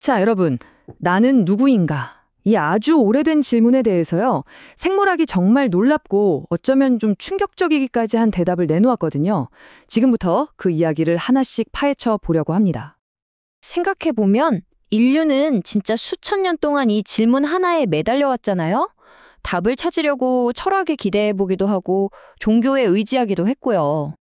자, 여러분. 나는 누구인가? 이 아주 오래된 질문에 대해서요. 생물학이 정말 놀랍고 어쩌면 좀 충격적이기까지 한 대답을 내놓았거든요. 지금부터 그 이야기를 하나씩 파헤쳐 보려고 합니다. 생각해보면 인류는 진짜 수천 년 동안 이 질문 하나에 매달려 왔잖아요. 답을 찾으려고 철학에 기대해보기도 하고 종교에 의지하기도 했고요.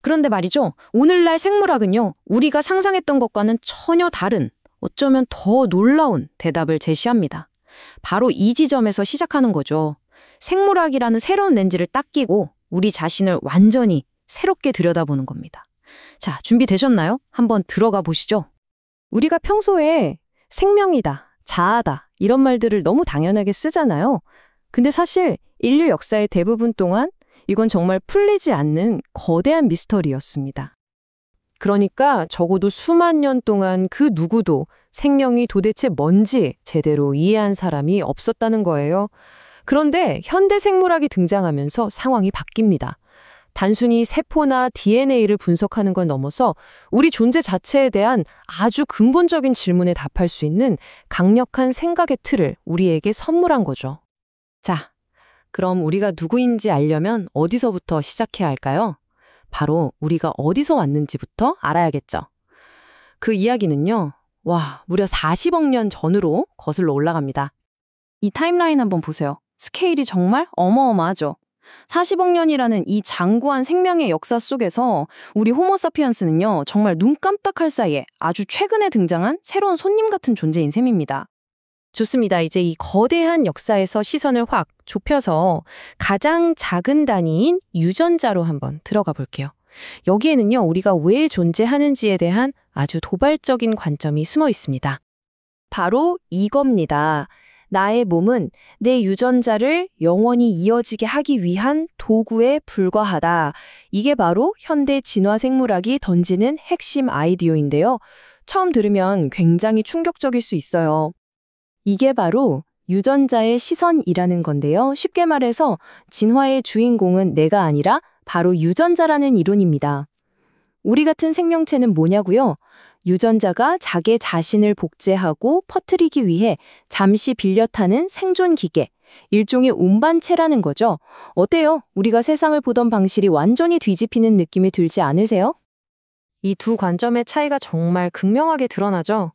그런데 말이죠. 오늘날 생물학은요. 우리가 상상했던 것과는 전혀 다른, 어쩌면 더 놀라운 대답을 제시합니다. 바로 이 지점에서 시작하는 거죠. 생물학이라는 새로운 렌즈를 딱 끼고 우리 자신을 완전히 새롭게 들여다보는 겁니다. 자, 준비되셨나요? 한번 들어가 보시죠. 우리가 평소에 생명이다, 자아다 이런 말들을 너무 당연하게 쓰잖아요. 근데 사실 인류 역사의 대부분 동안 이건 정말 풀리지 않는 거대한 미스터리였습니다. 그러니까 적어도 수만 년 동안 그 누구도 생명이 도대체 뭔지 제대로 이해한 사람이 없었다는 거예요. 그런데 현대 생물학이 등장하면서 상황이 바뀝니다. 단순히 세포나 DNA를 분석하는 걸 넘어서 우리 존재 자체에 대한 아주 근본적인 질문에 답할 수 있는 강력한 생각의 틀을 우리에게 선물한 거죠. 자, 그럼 우리가 누구인지 알려면 어디서부터 시작해야 할까요? 바로 우리가 어디서 왔는지부터 알아야겠죠. 그 이야기는요. 무려 40억 년 전으로 거슬러 올라갑니다. 이 타임라인 한번 보세요. 스케일이 정말 어마어마하죠. 40억 년이라는 이 장구한 생명의 역사 속에서 우리 호모사피엔스는요. 정말 눈 깜짝할 사이에 아주 최근에 등장한 새로운 손님 같은 존재인 셈입니다. 좋습니다. 이제 이 거대한 역사에서 시선을 확 좁혀서 가장 작은 단위인 유전자로 한번 들어가 볼게요. 여기에는요, 우리가 왜 존재하는지에 대한 아주 도발적인 관점이 숨어 있습니다. 바로 이겁니다. 나의 몸은 내 유전자를 영원히 이어지게 하기 위한 도구에 불과하다. 이게 바로 현대 진화 생물학이 던지는 핵심 아이디어인데요. 처음 들으면 굉장히 충격적일 수 있어요. 이게 바로 유전자의 시선이라는 건데요. 쉽게 말해서 진화의 주인공은 내가 아니라 바로 유전자라는 이론입니다. 우리 같은 생명체는 뭐냐고요? 유전자가 자기 자신을 복제하고 퍼뜨리기 위해 잠시 빌려 타는 생존 기계, 일종의 운반체라는 거죠. 어때요? 우리가 세상을 보던 방식이 완전히 뒤집히는 느낌이 들지 않으세요? 이 두 관점의 차이가 정말 극명하게 드러나죠.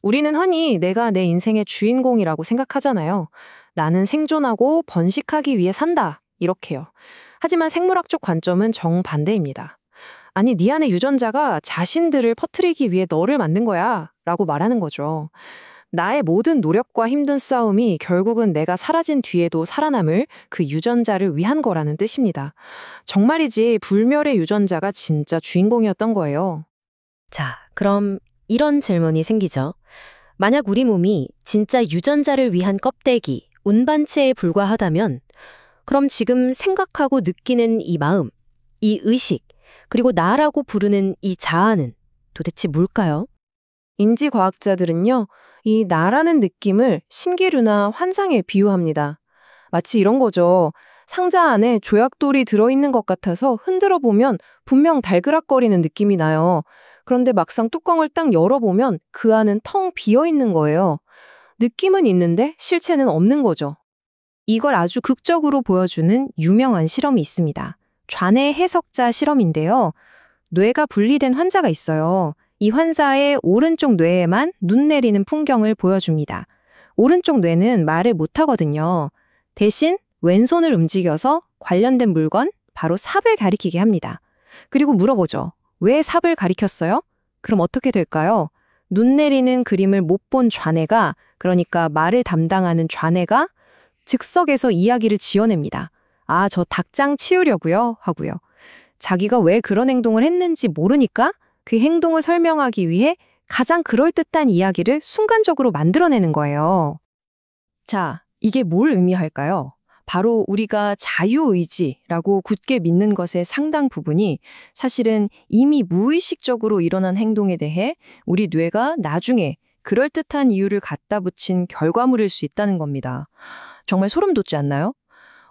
우리는 흔히 내가 내 인생의 주인공이라고 생각하잖아요. 나는 생존하고 번식하기 위해 산다. 이렇게요. 하지만 생물학적 관점은 정반대입니다. 아니, 네 안의 유전자가 자신들을 퍼뜨리기 위해 너를 만든 거야. 라고 말하는 거죠. 나의 모든 노력과 힘든 싸움이 결국은 내가 사라진 뒤에도 살아남을 그 유전자를 위한 거라는 뜻입니다. 정말이지 불멸의 유전자가 진짜 주인공이었던 거예요. 자, 그럼 이런 질문이 생기죠. 만약 우리 몸이 진짜 유전자를 위한 껍데기, 운반체에 불과하다면 그럼 지금 생각하고 느끼는 이 마음, 이 의식, 그리고 나라고 부르는 이 자아는 도대체 뭘까요? 인지과학자들은요, 이 나라는 느낌을 신기루나 환상에 비유합니다. 마치 이런 거죠. 상자 안에 조약돌이 들어있는 것 같아서 흔들어 보면 분명 달그락거리는 느낌이 나요. 그런데 막상 뚜껑을 딱 열어보면 그 안은 텅 비어있는 거예요. 느낌은 있는데 실체는 없는 거죠. 이걸 아주 극적으로 보여주는 유명한 실험이 있습니다. 좌뇌 해석자 실험인데요. 뇌가 분리된 환자가 있어요. 이 환자의 오른쪽 뇌에만 눈 내리는 풍경을 보여줍니다. 오른쪽 뇌는 말을 못하거든요. 대신 왼손을 움직여서 관련된 물건, 바로 삽을 가리키게 합니다. 그리고 물어보죠. 왜 삽을 가리켰어요? 그럼 어떻게 될까요? 눈 내리는 그림을 못 본 좌뇌가, 그러니까 말을 담당하는 좌뇌가 즉석에서 이야기를 지어냅니다. 아, 저 닭장 치우려고요? 하고요. 자기가 왜 그런 행동을 했는지 모르니까 그 행동을 설명하기 위해 가장 그럴듯한 이야기를 순간적으로 만들어내는 거예요. 자, 이게 뭘 의미할까요? 바로 우리가 자유의지라고 굳게 믿는 것의 상당 부분이 사실은 이미 무의식적으로 일어난 행동에 대해 우리 뇌가 나중에 그럴듯한 이유를 갖다 붙인 결과물일 수 있다는 겁니다. 정말 소름 돋지 않나요?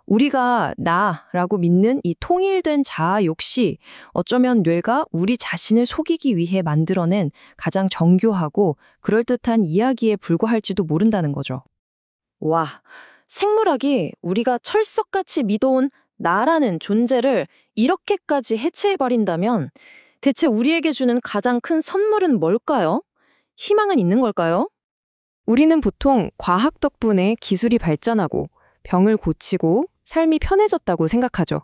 우리가 나라고 믿는 이 통일된 자아 욕시, 어쩌면 뇌가 우리 자신을 속이기 위해 만들어낸 가장 정교하고 그럴듯한 이야기에 불과할지도 모른다는 거죠. 와, 생물학이 우리가 철석같이 믿어온 나라는 존재를 이렇게까지 해체해버린다면 대체 우리에게 주는 가장 큰 선물은 뭘까요? 희망은 있는 걸까요? 우리는 보통 과학 덕분에 기술이 발전하고 병을 고치고 삶이 편해졌다고 생각하죠.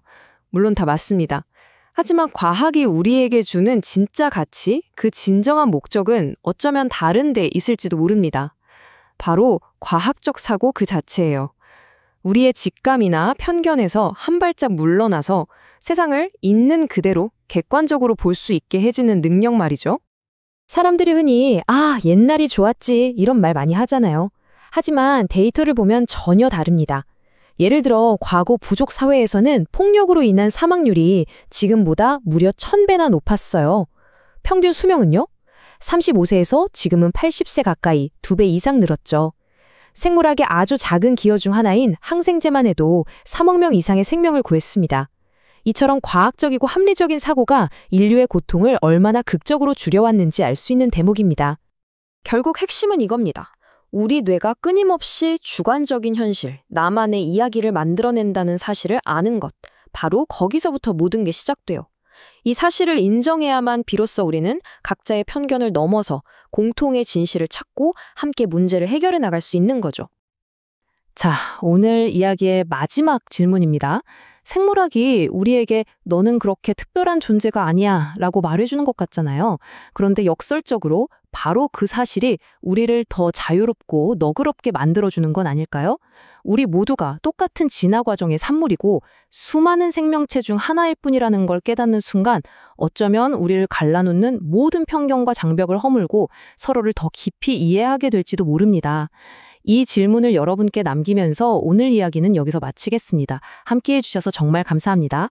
물론 다 맞습니다. 하지만 과학이 우리에게 주는 진짜 가치, 그 진정한 목적은 어쩌면 다른 데 있을지도 모릅니다. 바로 과학적 사고 그 자체예요. 우리의 직감이나 편견에서 한 발짝 물러나서 세상을 있는 그대로 객관적으로 볼 수 있게 해주는 능력 말이죠. 사람들이 흔히 옛날이 좋았지 이런 말 많이 하잖아요. 하지만 데이터를 보면 전혀 다릅니다. 예를 들어 과거 부족 사회에서는 폭력으로 인한 사망률이 지금보다 무려 1000배나 높았어요. 평균 수명은요? 35세에서 지금은 80세 가까이 2배 이상 늘었죠. 생물학의 아주 작은 기여 중 하나인 항생제만 해도 3억 명 이상의 생명을 구했습니다. 이처럼 과학적이고 합리적인 사고가 인류의 고통을 얼마나 극적으로 줄여왔는지 알 수 있는 대목입니다. 결국 핵심은 이겁니다. 우리 뇌가 끊임없이 주관적인 현실, 나만의 이야기를 만들어낸다는 사실을 아는 것, 바로 거기서부터 모든 게 시작돼요. 이 사실을 인정해야만 비로소 우리는 각자의 편견을 넘어서 공통의 진실을 찾고 함께 문제를 해결해 나갈 수 있는 거죠. 자, 오늘 이야기의 마지막 질문입니다. 생물학이 우리에게 너는 그렇게 특별한 존재가 아니야 라고 말해주는 것 같잖아요. 그런데 역설적으로 바로 그 사실이 우리를 더 자유롭고 너그럽게 만들어주는 건 아닐까요? 우리 모두가 똑같은 진화 과정의 산물이고 수많은 생명체 중 하나일 뿐이라는 걸 깨닫는 순간 어쩌면 우리를 갈라놓는 모든 편견과 장벽을 허물고 서로를 더 깊이 이해하게 될지도 모릅니다. 이 질문을 여러분께 남기면서 오늘 이야기는 여기서 마치겠습니다. 함께해 주셔서 정말 감사합니다.